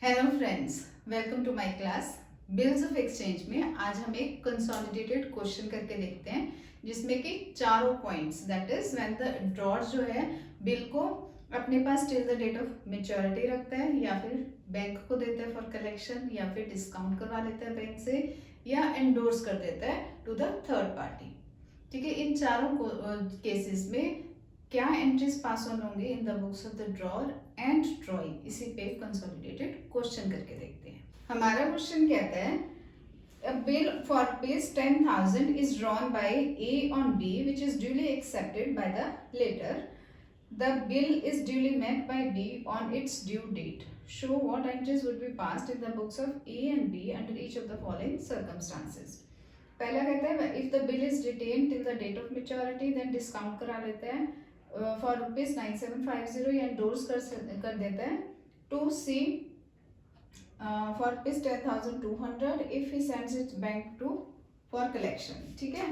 Hello friends, welcome to my class. Bills of exchange में आज हम एक कंसोलिडेटेड क्वेश्चन करके देखते हैं जिसमें कि चारों points that is when the drawer जो है बिल को अपने पास till the date of maturity रखता है या फिर बैंक को देता है फॉर कलेक्शन या फिर डिस्काउंट करवा लेता है बैंक से या एंडोर्स कर देता है टू द थर्ड पार्टी। ठीक है, इन चारों केसेस में क्या एंट्रीज पास ऑन होंगे in the books of the drawer and drawing, इसी पे कंसोलिडेटेड क्वेश्चन करके देखते हैं। हमारा क्वेश्चन कहता है a bill for rupees 10,000 is drawn by A on B which is duly accepted by the later. The bill is duly met by B on its due date. Show what entries would be passed in the books of A and B under each of the following circumstances. पहला कहता है if the bill is retained till the date of maturity then discount करा लेते हैं for rupees 9750 या endorse कर देता है to C for rupees 10,200 if he sends it bank to for collection. ठीक है,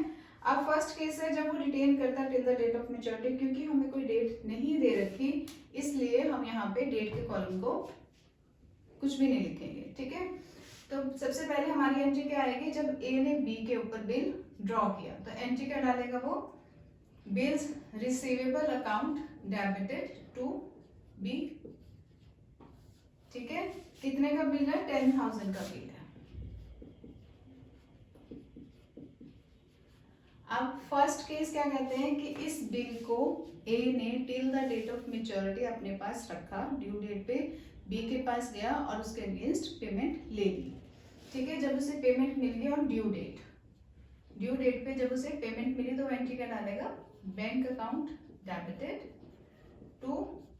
अब फर्स्ट केस है जब वो रिटेन करता है till the date of maturity, क्योंकि हमें कोई डेट नहीं दे रखी इसलिए हम यहाँ पे डेट के कॉलम को कुछ भी नहीं लिखेंगे। ठीक है, तो सबसे पहले हमारी एंट्री क्या आएगी जब ए ने बी के ऊपर बिल ड्रॉ किया, तो एंट्री क्या डालेगा वो bills receivable account debited to B. ठीक है, कितने का बिल है? 10,000 का बिल है। अब फर्स्ट केस क्या कहते हैं कि इस बिल को ए ने till the date of maturity अपने पास रखा, ड्यू डेट पे बी के पास गया और उसके अगेंस्ट पेमेंट ले ली। ठीक है, जब उसे पेमेंट मिल गई ऑन ड्यू डेट पे जब उसे पेमेंट मिली तो एंट्री क्या डालेगा? Bank account debited to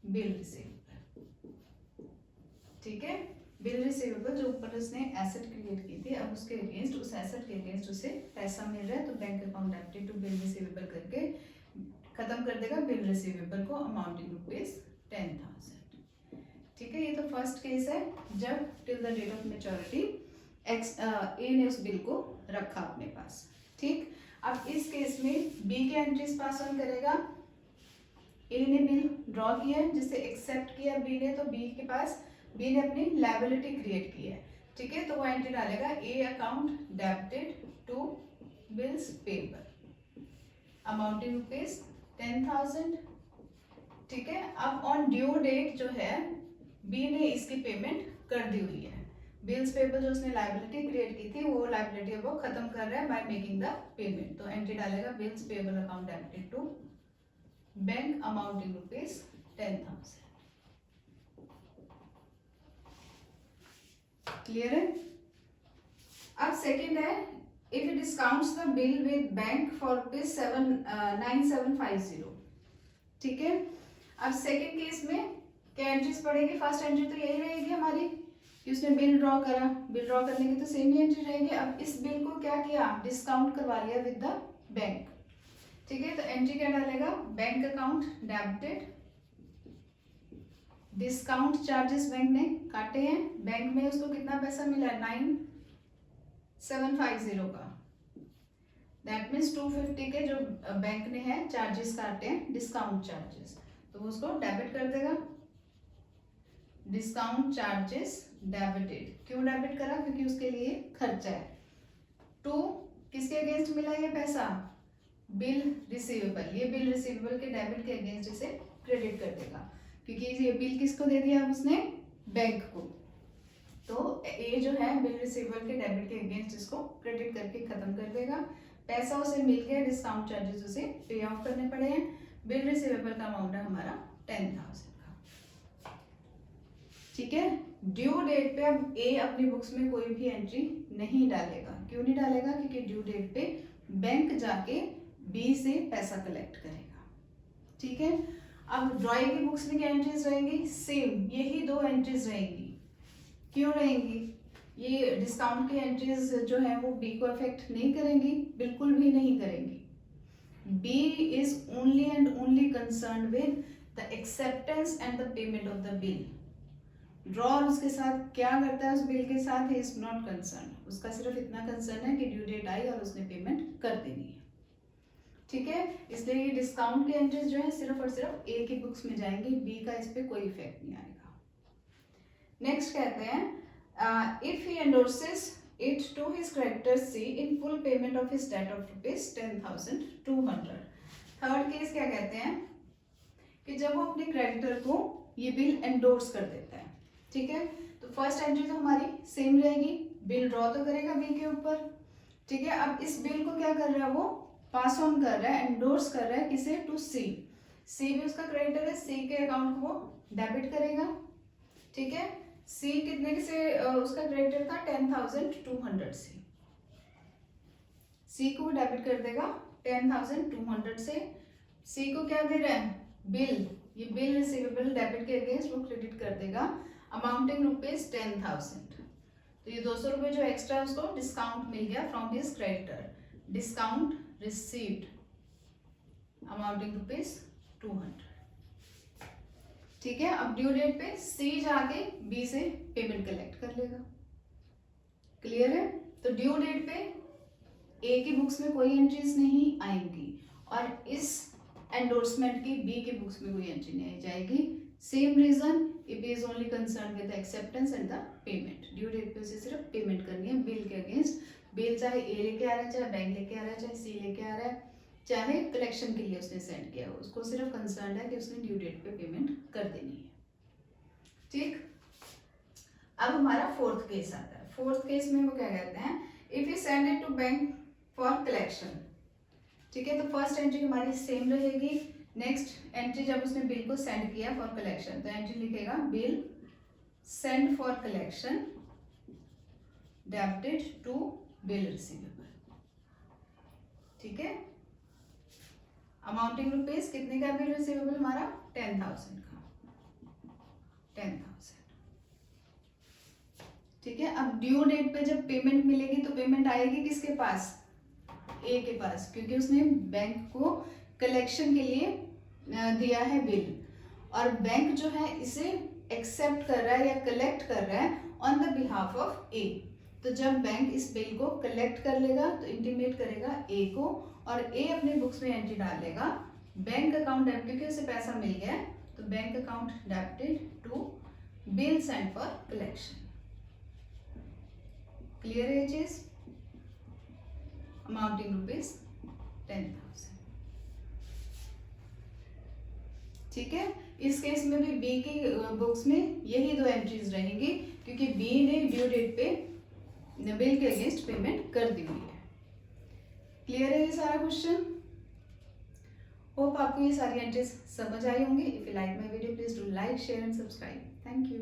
bill receivable. ठीक है, बिल रिसीवेबल जो ऊपर उसने एसेट क्रिएट की थी, अब उसके अगेंस्ट उस एसेट के अगेंस्ट उसे पैसा मिल रहा है तो bank account debited to bill receivable करके खत्म कर देगा बिल रिसीवेबल को अमाउंटिंग रुपीज 10,000। ठीक है, ये तो फर्स्ट केस है जब till the date of maturity A ने उस बिल को रखा अपने पास। ठीक, अब इस केस में बी के एंट्रीज पास ऑन करेगा। ए ने बिल ड्रॉ किया जिसे एक्सेप्ट किया बी ने, तो बी ने अपनी लायबिलिटी क्रिएट की है। ठीक है, तो वो एंट्री डालेगा A account debited to bills payable amounting rupees 10,000। ठीक है, अब ऑन ड्यू डेट जो है बी ने इसकी पेमेंट कर दी हुई है। बिल्स पेबल जो उसने लायबिलिटी क्रिएट की थी वो लायबिलिटी वो खत्म कर रहा है बाय मेकिंग द पेमेंट, तो एंट्री डालेगा bills payable account debited to bank amounting rupees 10,000। Clear है? अब सेकंड है if it discounts the bill with bank for rupees 9750। ठीक है, अब सेकंड केस में क्या एंट्रीज पड़ेगी? फर्स्ट एंट्री तो यही रहेगी हमारी कि उसने बिल ड्रॉ करा, बिल ड्रॉ करने की तो सेम ही एंट्री रहेगी। अब इस बिल को क्या किया? डिस्काउंट करवा लिया विद द बैंक। ठीक है, तो एंट्री क्या डालेगा? Bank account debited, discount charges bank ने काटे हैं, बैंक में उसको कितना पैसा मिला है? 9750 का, दैट मीन्स 250 के जो बैंक ने है चार्जेस काटे हैं डिस्काउंट चार्जेस, तो उसको डेबिट कर देगा। डिस्काउंट चार्जेस डेबिटेड, क्यों डेबिट करा? क्योंकि उसके लिए खर्चा है। टू किसके अगेंस्ट मिला ये पैसा? बिल रिसीवेबल, ये बिल रिसीवेबल के डेबिट के अगेंस्ट इसे क्रेडिट कर देगा, क्योंकि ये बिल किसको दे दिया उसने? बैंक को, तो ए जो है बिल रिसीवेबल के डेबिट के अगेंस्ट इसको क्रेडिट करके खत्म कर देगा। पैसा उसे मिल गया, डिस्काउंट चार्जेस उसे पे ऑफ करने पड़े हैं। बिल रिसीवेबल का अमाउंट है हमारा 10,000 का। ठीक है, ड्यू डेट पे अब ए अपनी बुक्स में कोई भी एंट्री नहीं डालेगा। क्यों नहीं डालेगा? क्योंकि ड्यू डेट पे बैंक जाके बी से पैसा कलेक्ट करेगा। ठीक है, अब ड्रॉइंग की बुक्स में क्या एंट्रीज रहेंगी? सेम यही दो एंट्रीज रहेंगी। क्यों रहेंगी? ये डिस्काउंट की एंट्रीज जो है वो बी को अफेक्ट नहीं करेंगी, बिल्कुल भी नहीं करेंगी। B is only and only concern with the acceptance and the payment of the bill. Drawer उसके साथ क्या करता है? उस बिल के साथ ही इज नॉट कंसर्न, उसका सिर्फ इतना कंसर्न है कि ड्यू डेट आई और उसने पेमेंट कर देनी है। ठीक है, इसलिए ये डिस्काउंट की एंट्रीज जो है सिर्फ और सिर्फ ए की बुक्स में जाएंगी, बी का इस पे कोई इफेक्ट नहीं आएगा। नेक्स्ट कहते हैं if he endorses it to his creditor C in full payment of his debt of ₹10,200। Third case क्या कहते हैं कि जब वो अपने क्रेडिटर को ये बिल एंडोर्स कर देता है, ठीक है, तो फर्स्ट एंट्री तो हमारी सेम रहेगी, बिल ड्रॉ तो करेगा बी के ऊपर, ठीक है। अब इस बिल को क्या कर रहा है, वो पास ऑन कर रहा है, एंडोर्स कर रहा है किसे, टू सी। सी भी उसका क्रेडिटर है, सी के अकाउंट को वो डेबिट करेगा, ठीक है। सी कितने से उसका क्रेडिटर था 10,200 से, सी को डेबिट कर देगा 10,200 से। सी को क्या दे रहा है, बिल, ये बिल रिसीवेबल डेबिट के अगेंस्ट वो क्रेडिट कर देगा अमाउंटिंग ₹10,000। तो ये 200 रुपये जो एक्स्ट्रा उसको डिस्काउंट मिल गया from his creditor, discount received amounting ₹200, ठीक है। अब ड्यू डेट पे सी जाके बी से पेमेंट कलेक्ट कर लेगा, क्लियर है। तो ड्यू डेट पे ए की बुक्स में कोई एंट्रीज नहीं आएंगी और इस एंडोर्समेंट की बी की बुक्स में कोई एंट्री नहीं जाएगी। Same reason, if is only concern with the acceptance and the payment. Due date पे उसे सिर्फ पेमेंट करनी है बिल के अगेंस्ट। बिल चाहे ए लेके आ रहा है, चाहे बैंक लेके आ रहा है, चाहे सी लेके आ रहा है, चाहे कलेक्शन के लिए उसने सेंड किया हो, उसको सिर्फ कंसर्न है कि उसने ड्यू डेट पे पेमेंट कर देनी है, ठीक। अब हमारा फोर्थ केस आता है। फोर्थ केस में वो क्या कहते हैं, if you send it to bank for collection, ठीक है। तो फर्स्ट एंट्री हमारी सेम रहेगी। नेक्स्ट एंट्री जब उसने बिल को सेंड किया फॉर कलेक्शन, तो एंट्री लिखेगा bill send for collection debited to bill receivable, ठीक है। अमाउंटिंग रुपीज कितने का बिल रिसीवेबल हमारा 10,000 का, 10,000, ठीक है। अब ड्यू डेट पे जब पेमेंट मिलेगी तो पेमेंट आएगी किसके पास, ए के पास, क्योंकि उसने बैंक को कलेक्शन के लिए दिया है बिल और बैंक जो है इसे एक्सेप्ट कर रहा है या कलेक्ट कर रहा है ऑन द बिहाफ ऑफ ए। तो जब बैंक इस बिल को कलेक्ट कर लेगा तो इंटीमेट करेगा ए को और ए अपने बुक्स में एंट्री डालेगा बैंक अकाउंट डेबिट, क्योंकि उसे पैसा मिल गया है, तो bank account debited to bill send for collection. Clear है ये चीज, अमाउंटिंग ₹10,000, ठीक है। इस केस में भी बी की बुक्स में यही दो एंट्रीज रहेंगी क्योंकि बी ने ड्यू डेट पे बिल के अगेंस्ट पेमेंट कर दी हुई है। क्लियर है ये सारा क्वेश्चन। होप आपको ये सारी एंट्रीज समझ आई होंगी। If you like my video please do like, share and subscribe. Thank you.